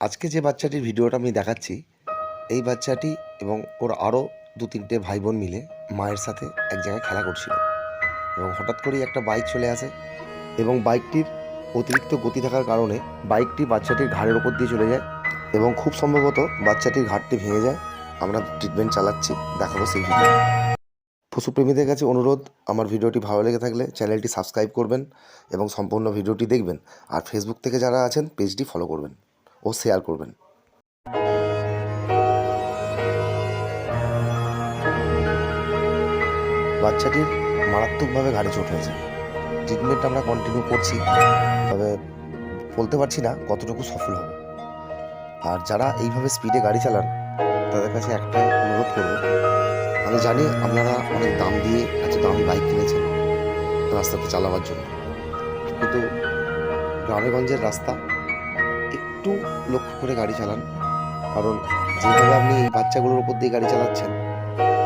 আজকে যে বাচ্চাটির ভিডিওটা আমি দেখাচ্ছি, এই বাচ্চাটি এবং ওর আরও 2-3টে ভাই বোন মিলে মায়ের সাথে এক জায়গায় খেলা করছিল এবং হঠাৎ করেই একটা বাইক চলে আসে এবং বাইকটির অতিরিক্ত গতি থাকার কারণে বাইকটি বাচ্চাটির ঘাড়ের ওপর দিয়ে চলে যায় এবং খুব সম্ভবত বাচ্চাটির ঘাড়টি ভেঙে যায়। আমরা ট্রিটমেন্ট চালাচ্ছি, দেখাবো সেই ভিডিও। পশুপ্রেমীদের কাছে অনুরোধ, আমার ভিডিওটি ভালো লেগে থাকলে চ্যানেলটি সাবস্ক্রাইব করবেন এবং সম্পূর্ণ ভিডিওটি দেখবেন। আর ফেসবুক থেকে যারা আছেন পেজটি ফলো করবেন ও শেয়ার করবেন। বাচ্চাটির মারাত্মকভাবে ঘাড়ে চোট হয়েছে। ট্রিটমেন্ট আমরা কন্টিনিউ করছি, তবে বলতে পারছি না কতটুকু সফল হবে। আর যারা এইভাবে স্পিডে গাড়ি চালান তাদের কাছে একটাই অনুরোধ করব, আমি জানি আপনারা অনেক দাম দিয়ে এত দামি বাইক কিনেছেন রাস্তাতে চালাবার জন্য, কিন্তু গ্রামেগঞ্জের রাস্তা একটু লক্ষ্য করে গাড়ি চালান। কারণ যেভাবে আপনি এই বাচ্চাগুলোর ওপর দিয়ে গাড়ি চালাচ্ছেন,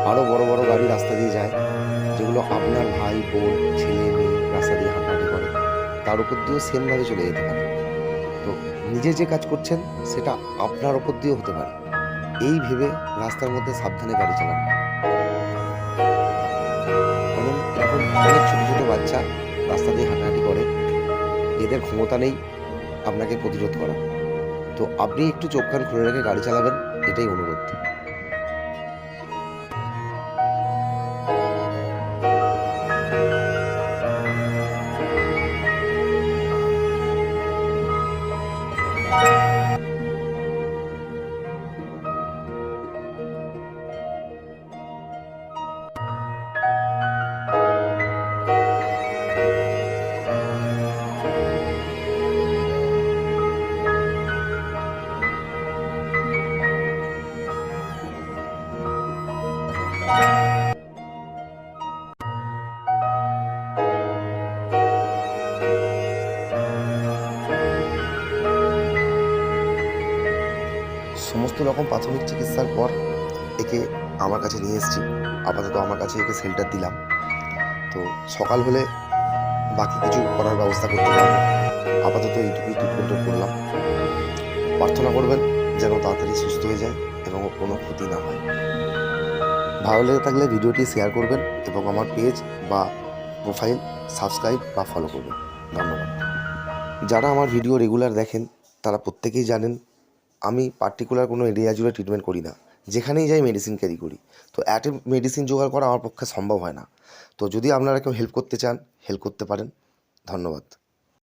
আরও বড় বড় গাড়ি রাস্তা দিয়ে যায়, যেগুলো আপনার ভাই বোন ছেলে মেয়ে রাস্তা দিয়ে হাঁটাহাঁটি করে, তার উপর দিয়েও সেমভাবে চলে যেতে পারে। তো নিজে যে কাজ করছেন সেটা আপনার ওপর দিয়েও হতে পারে, এই ভেবে রাস্তার মধ্যে সাবধানে গাড়ি চালান। কারণ এখন অনেক ছোটো ছোটো বাচ্চা রাস্তা দিয়ে হাঁটাহাঁটি করে, এদের ক্ষমতা নেই আপনাকে প্রতিরোধ করা। তো আপনি একটু চোখ কান খুলে রেখে গাড়ি চালাবেন, এটাই অনুরোধ। সমস্ত রকম প্রাথমিক চিকিৎসার পর একে আমার কাছে নিয়ে এসেছি। আপাতত আমার কাছে একে শেল্টার দিলাম। তো সকাল হলে বাকি কিছু করার ব্যবস্থা করতে পারবো। আপাতত এইটুকুই ট্রিটমেন্টও করলাম। প্রার্থনা করবেন যেন তাড়াতাড়ি সুস্থ হয়ে যায় এবং কোনো ক্ষতি না হয়। ভালো লেগে থাকলে ভিডিওটি শেয়ার করবেন এবং আমার পেজ বা প্রোফাইল সাবস্ক্রাইব বা ফলো করবেন। ধন্যবাদ। যারা আমার ভিডিও রেগুলার দেখেন তারা প্রত্যেকেই জানেন আমি পার্টিকুলার কোনো এরিয়া জুড়ে ট্রিটমেন্ট করি না, যেখানেই যাই মেডিসিন ক্যারি করি। তো অ্যাটে মেডিসিন জোগাড় করা আমার পক্ষে সম্ভব হয় না। তো যদি আপনারা কেউ হেল্প করতে চান, হেল্প করতে পারেন। ধন্যবাদ।